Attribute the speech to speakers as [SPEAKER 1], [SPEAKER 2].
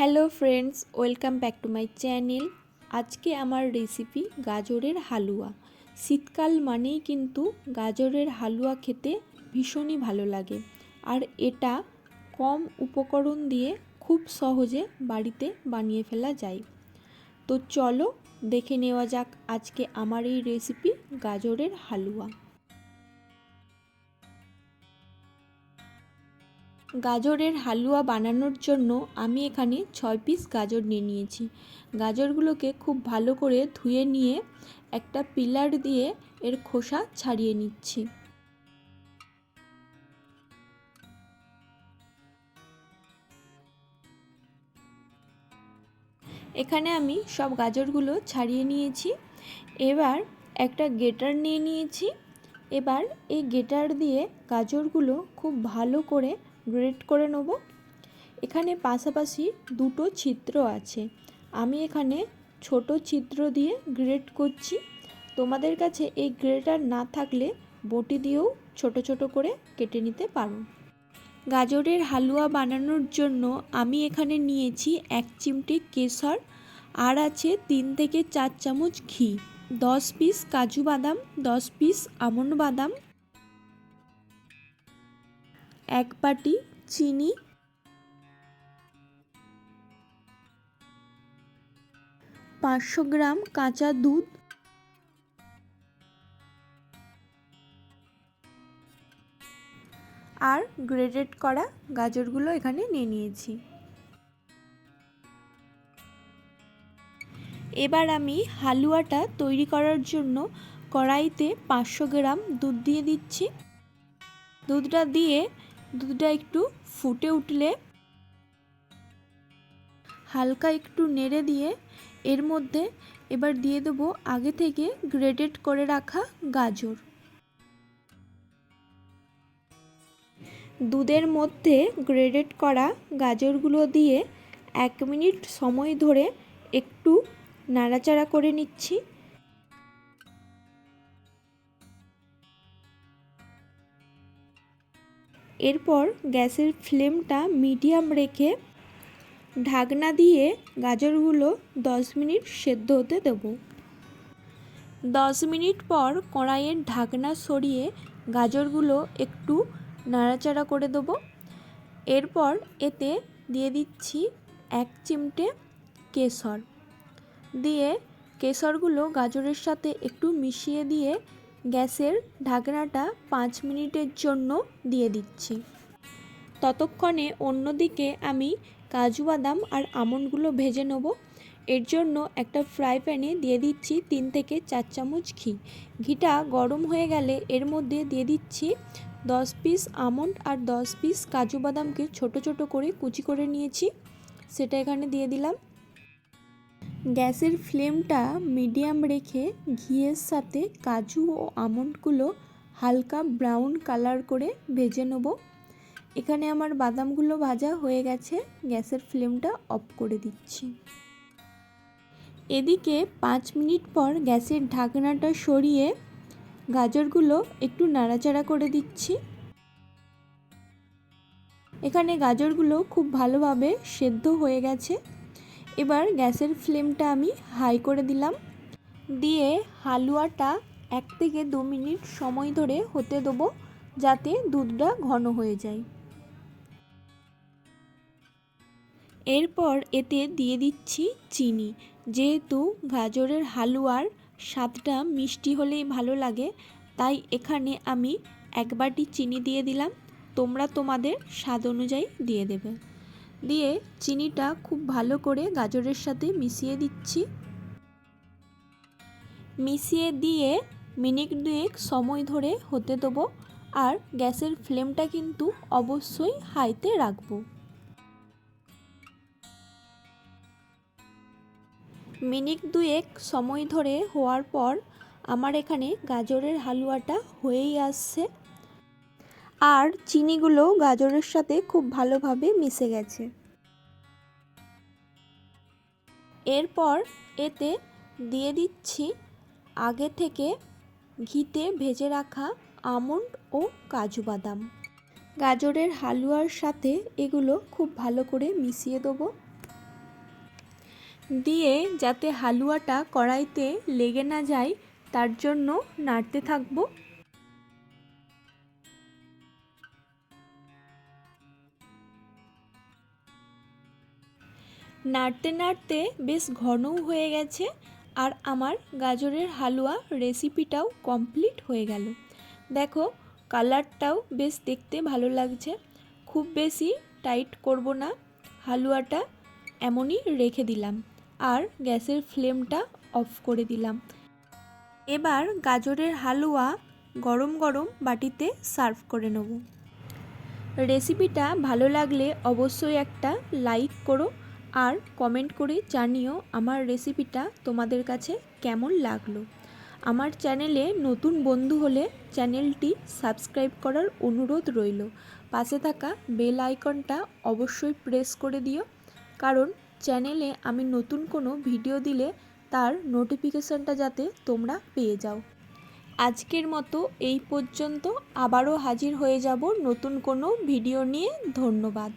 [SPEAKER 1] Hello friends, welcome back to my channel. আজকে আমার recipe গাজরের হালুয়া। শীতকাল মানেই কিন্তু গাজরের হালুয়া খেতে ভীষণই ভালো লাগে, আর এটা কম উপকরণ দিয়ে খুব সহজে বাড়িতে বানিয়ে ফেলা যায়। তো চলো দেখে নেওয়া যাক আজকে আমার এই রেসিপি গাজরের হালুয়া। গাজরের হালুয়া বানানোর জন্য আমি এখানে 6 পিস গাজর নিয়ে নিয়েছি। গাজরগুলোকে খুব ভালো করে ধুয়ে নিয়ে একটা পিলার দিয়ে এর খোসা ছাড়িয়ে নিচ্ছি। এখানে আমি সব গাজরগুলো ছাড়িয়ে নিয়েছি। এবার একটা গ্রেটার নিয়ে নিয়েছি। এবার এই গ্রেটার দিয়ে গাজরগুলো খুব ভালো করে গ্রেট করে নেব। এখানে পাশাপাশি দুটো ছিদ্র আছে, আমি এখানে ছোট ছিদ্র দিয়ে গ্রেট করছি। তোমাদের কাছে এই গ্রেটার না থাকলে বটি দিয়েও ছোট ছোট করে কেটে নিতে পারো। গাজরের হালুয়া বানানোর জন্য আমি এখানে নিয়েছি 1 চিমটে কেশর, আর আছে 3 থেকে 4 চামচ ঘি, 10 পিস কাজু বাদাম, 10 পিস আমন্ড বাদাম, 1 বাটি চিনি, 500 গ্রাম কাঁচা দুধ, আর গ্রেটেড করা গাজরগুলো এখানে নিয়ে নিয়েছি। এবার আমি হালুয়াটা তৈরি করার জন্য কড়াইতে 500 গ্রাম দুধ দিয়ে দিচ্ছি। দুধটা একটু ফুটে উঠলে হালকা একটু নেড়ে দিয়ে এর মধ্যে এবার দিয়ে দেবো আগে থেকে গ্রেটেড করে রাখা গাজর। দুধের মধ্যে গ্রেটেড করা গাজরগুলো দিয়ে 1 মিনিট সময় ধরে একটু নাড়াচাড়া করে নিচ্ছি। এরপর গ্যাসের ফ্লেমটা মিডিয়াম রেখে ঢাকনা দিয়ে গাজরগুলো 10 মিনিট সেদ্ধ হতে দেব। 10 মিনিট পর কড়াইয়ের ঢাকনা সরিয়ে গাজরগুলো একটু নাড়াচাড়া করে দেব। এরপর এতে দিয়ে দিচ্ছি 1 চিমটে কেশর, দিয়ে কেশরগুলো গাজরের সাথে একটু মিশিয়ে দিয়ে গ্যাসের ঢাকনাটা 5 মিনিটের জন্য দিয়ে দিচ্ছি। ততক্ষণে অন্যদিকে আমি কাজু বাদাম আর আমন্ডগুলো ভেজে নেব। এর জন্য একটা ফ্রাই প্যানে দিয়ে দিচ্ছি 3 থেকে 4 চামচ ঘি। ঘিটা গরম হয়ে গেলে এর মধ্যে দিয়ে দিচ্ছি 10 পিস আমন্ড আর 10 পিস কাজু বাদামকে ছোট ছোট করে কুচি করে নিয়েছি, সেটা এখানে দিয়ে দিলাম। গ্যাসের ফ্লেমটা মিডিয়াম রেখে ঘিয়ের সাথে কাজু ও আমন্ডগুলো হালকা ব্রাউন কালার করে ভেজে নেব। এখানে আমার বাদামগুলো ভাজা হয়ে গেছে, গ্যাসের ফ্লেমটা অফ করে দিচ্ছি। এদিকে 5 মিনিট পর গ্যাসের ঢাকনাটা সরিয়ে গাজরগুলো একটু নাড়াচাড়া করে দিচ্ছি। এখানে গাজরগুলো খুব ভালোভাবে সেদ্ধ হয়ে গেছে। এবার গ্যাসের ফ্লেমটা আমি হাই করে দিলাম, দিয়ে হালুয়াটা 1 থেকে 2 মিনিট সময় ধরে হতে দেবো, যাতে দুধটা ঘন হয়ে যায়। এরপর এতে দিয়ে দিচ্ছি চিনি। যেহেতু গাজরের হালুয়ার স্বাদটা মিষ্টি হলেই ভালো লাগে, তাই এখানে আমি 1 বাটি চিনি দিয়ে দিলাম। তোমরা তোমাদের স্বাদ অনুযায়ী দিয়ে দেবে। দিয়ে চিনিটা খুব ভালো করে গাজরের সাথে মিশিয়ে দিচ্ছি। মিশিয়ে দিয়ে মিনিট 2 সময় ধরে হতে দেবো, আর গ্যাসের ফ্লেমটা কিন্তু অবশ্যই হাইতে রাখবো। মিনিট 2 সময় ধরে হওয়ার পর আমার এখানে গাজরের হালুয়াটা হয়েই আসছে, আর চিনিগুলো গাজরের সাথে খুব ভালোভাবে মিশে গেছে। এরপর এতে দিয়ে দিচ্ছি আগে থেকে ঘিতে ভেজে রাখা আমন্ড ও কাজু বাদাম। গাজরের হালুয়ার সাথে এগুলো খুব ভালো করে মিশিয়ে দেবো। দিয়ে যাতে হালুয়াটা কড়াইতে লেগে না যায় তার জন্য নাড়তে থাকবো। নাড়তে নাড়তে বেশ ঘনও হয়ে গেছে আর আমার গাজরের হালুয়া রেসিপিটাও কমপ্লিট হয়ে গেল। দেখো কালারটাও বেশ দেখতে ভালো লাগছে। খুব বেশি টাইট করব না, হালুয়াটা এমনই রেখে দিলাম আর গ্যাসের ফ্লেমটা অফ করে দিলাম। এবার গাজরের হালুয়া গরম গরম বাটিতে সার্ভ করে নেব। রেসিপিটা ভালো লাগলে অবশ্যই একটা লাইক করো আর কমেন্ট করে জানিও আমার রেসিপিটা তোমাদের কাছে কেমন লাগলো। আমার চ্যানেলে নতুন বন্ধু হলে চ্যানেলটি সাবস্ক্রাইব করার অনুরোধ রইল। পাশে থাকা বেল আইকনটা অবশ্যই প্রেস করে দিও, কারণ চ্যানেলে আমি নতুন কোনো ভিডিও দিলে তার নোটিফিকেশানটা যাতে তোমরা পেয়ে যাও। আজকের মতো এই পর্যন্ত, আবারও হাজির হয়ে যাব নতুন কোনো ভিডিও নিয়ে। ধন্যবাদ।